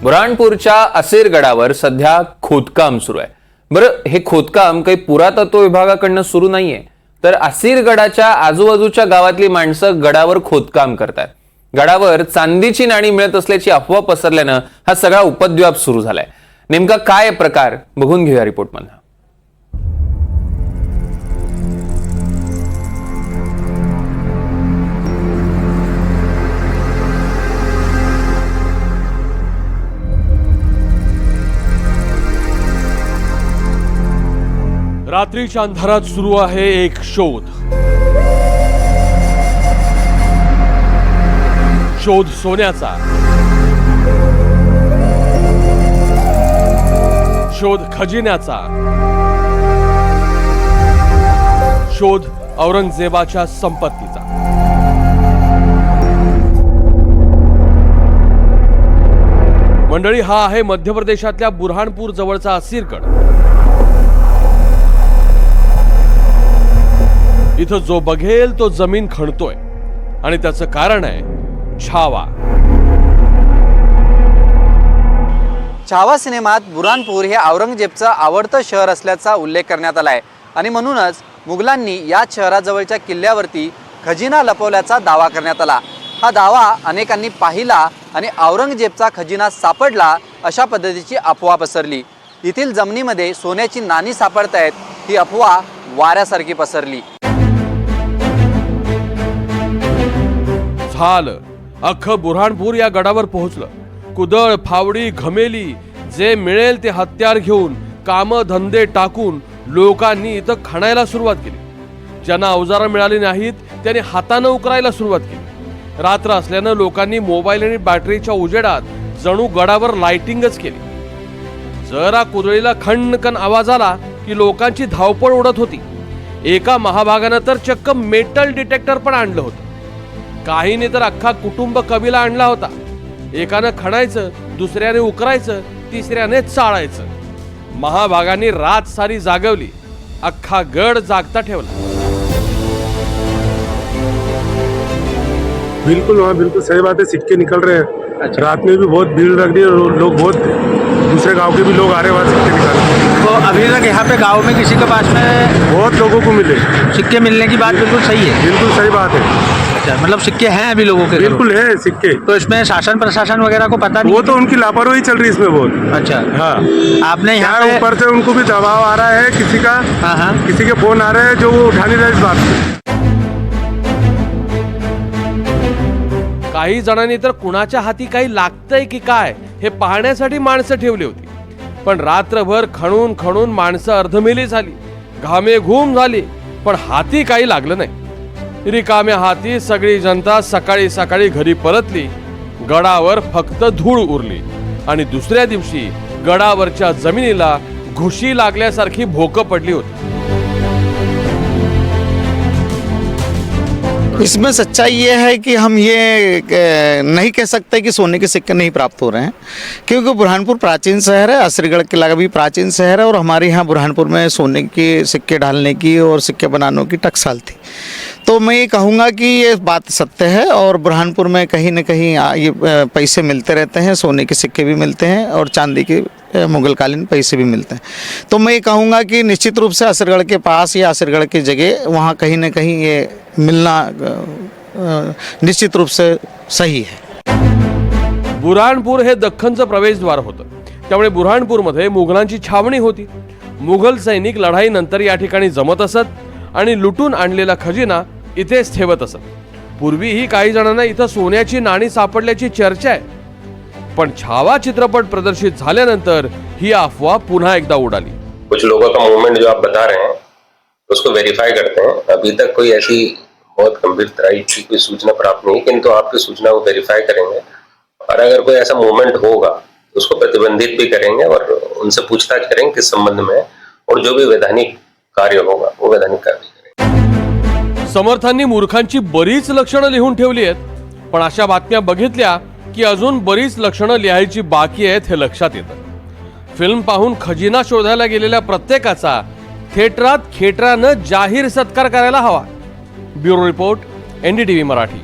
बुऱ्हाणपूरच्या असेरगडावर सध्या खोदकाम सुरू आहे। बरं, हे खोदकाम काही पुरातत्व विभागाकडून सुरू नाहीये, तर असेरगडाच्या आजूबाजूच्या गावातली माणसं गडावर खोदकाम करतात। गडावर चांदीची नाणी मिळत असल्याची अफवा पसरल्यानं हा सगळा उपद्व्याप सुरू झालाय। नेमका काय प्रकार बघून घेऊया रिपोर्टमध्ये। रात्रीच्या अंधारात सुरू आहे एक शोध सोन्याचा, शोध खजिन्याचा, शोध औरंगजेबाच्या संपत्तीचा। मंडळी, हा आहे मध्य प्रदेशातल्या बुऱ्हाणपूर जवळचा असीरगड। इथं जो बघेल तो जमीन खणतोय आणि त्याचं कारण आहे छावा। छावा सिनेमात बुऱ्हाणपूर हे औरंगजेबचं आवडतं शहर असल्याचा उल्लेख करण्यात आलाय आणि म्हणूनच मुघलांनी या शहराजवळच्या किल्ल्यावरती खजिना लपवल्याचा दावा करण्यात आला। हा दावा अनेकांनी पाहिला आणि औरंगजेबचा खजिना सापडला अशा पद्धतीची अफवा पसरली। येथील जमिनीमध्ये सोन्याची नाणी सापडतायत ही अफवा वाऱ्यासारखी पसरली। झालं, अख्खं बुऱ्हाणपूर या गडावर पोहोचलं। कुदळ, फावडी, घमेली, जे मिळेल ते हत्यार घेऊन, काम धंदे टाकून लोकांनी इथं खणायला सुरुवात केली। ज्यांना अवजारं मिळाली नाहीत त्यांनी हातानं उकरायला सुरुवात केली। रात्र असल्यानं लोकांनी मोबाईल आणि बॅटरीच्या उजेडात जणू गडावर लाइटिंगच केली। जरा कुदळीला खणखण आवाज आला की लोकांची धावपळ उडत होती। एका महाभागानं तर चक्क मेटल डिटेक्टर पण आणलं होतं। काहीने तर अख्खा कुटुंब कबिला आणला होता। एकानं खणायचं, दुसऱ्याने उकरायचं, तिसऱ्याने चाळायचं। महाभागाने रात सारी जागवली, अख्खा गड जागता ठेवला। बिल्कुल, वहाँ बिल्कुल सही बात है। सिक्के निकल रहे हैं। अच्छा। रात में भी बहुत भीड़ लग रही है और लोग बहुत दूसरे गांव के भी लोग आ रहे हैं वहाँ सिक्के निकालने। तो अभी तक यहाँ पे गांव में किसी के पास में बहुत लोगों को मिले सिक्के मिलने की बात बिल्कुल सही है। बिल्कुल सही बात है। अच्छा, मतलब सिक्के हैं अभी लोगों के? बिल्कुल है सिक्के। तो इसमें शासन प्रशासन वगैरह को पता नहीं? वो तो उनकी लापरवाही चल रही है इसमें बहुत। अच्छा, हाँ, आपने यहाँ क्या पे ऊपर से उनको भी दबाव आ रहा है किसी का। हाँ हाँ, किसी के फोन आ रहे हैं जो वो उठा नहीं रहे इस बात को। काही जणांनी तर कुणाच्या हाती काही लागतंय की काय हे पाहण्यासाठी माणसं ठेवली होती। पण रात्रभर खणून खणून माणसं अर्धमेली झाली, घामे घूम झाली, पण हाती काही लागलं नाही। रिकाम्या हाती सगळी जनता सकाळी सकाळी घरी परतली। गडावर फक्त धूळ उरली आणि दुसऱ्या दिवशी गडावरच्या जमिनीला घुशी लागल्यासारखी भोकं पडली होती। इसमें सच्चाई ये है कि हम ये नहीं कह सकते कि सोने के सिक्के नहीं प्राप्त हो रहे हैं, क्योंकि बुरहानपुर प्राचीन शहर है, असरगढ़ किला भी प्राचीन शहर है और हमारे यहाँ बुरहानपुर में सोने के सिक्के ढालने की और सिक्के बनाने की टकसाल थी। तो मैं ये कहूँगा कि ये बात सत्य है और बुरहानपुर में कहीं न कहीं ये पैसे मिलते रहते हैं, सोने के सिक्के भी मिलते हैं और चांदी के मुगलकालीन पैसे भी मिलते हैं। तो मैं ये कहूँगा कि निश्चित रूप से असरगढ़ के पास या असरगढ़ की जगह वहाँ कहीं न कहीं ये मिलना निश्चित रूप से सही है। बुऱ्हाणपूर हे दख्खनचं प्रवेशद्वार होतं, त्यामुळे बुऱ्हाणपूरमध्ये मुघलांची छावणी होती। मुघल सैनिक लढाईनंतर या ठिकाणी जमत असत आणि लुटून आणलेला खजिना इथेच ठेवत असत। पूर्वीही काही जणांना इथं सोन्याची नाणी सापडल्याची चर्चा आहे, पण छावा चित्रपट प्रदर्शित झाल्यानंतर ही अफवा पुन्हा एकदा उडाली। कुछ लोगों का मूवमेंट जो आप बता रहे हैं उसको वेरीफाई करते हैं। अभी तक कोई ऐसी बहुत गंभीर तरह की कोई सूचना प्राप्त नहीं, किंतु आपकी सूचना को वेरीफाई करेंगे और अगर कोई ऐसा मूवमेंट होगा तो उसको प्रतिबंधित भी करेंगे और उनसे पूछताछ करेंगे किस संबंध में, और जो भी वैधानिक कार्य होगा वो वैधानिक कार्य करेंगे। समर्थांनी मूर्खांची बरीच लक्षणं लिहून ठेवली आहेत, पण अशा बातम्या बघितल्या की अजून बरीच लक्षणं लिहायची बाकी आहेत हे लक्षात येतं। फिल्म पाहून खजिना शोधायला गेलेल्या प्रत्येकाचा थिएटरात खेटरानं जाहीर सत्कार करायला हवा। Bureau report, NDTV Marathi.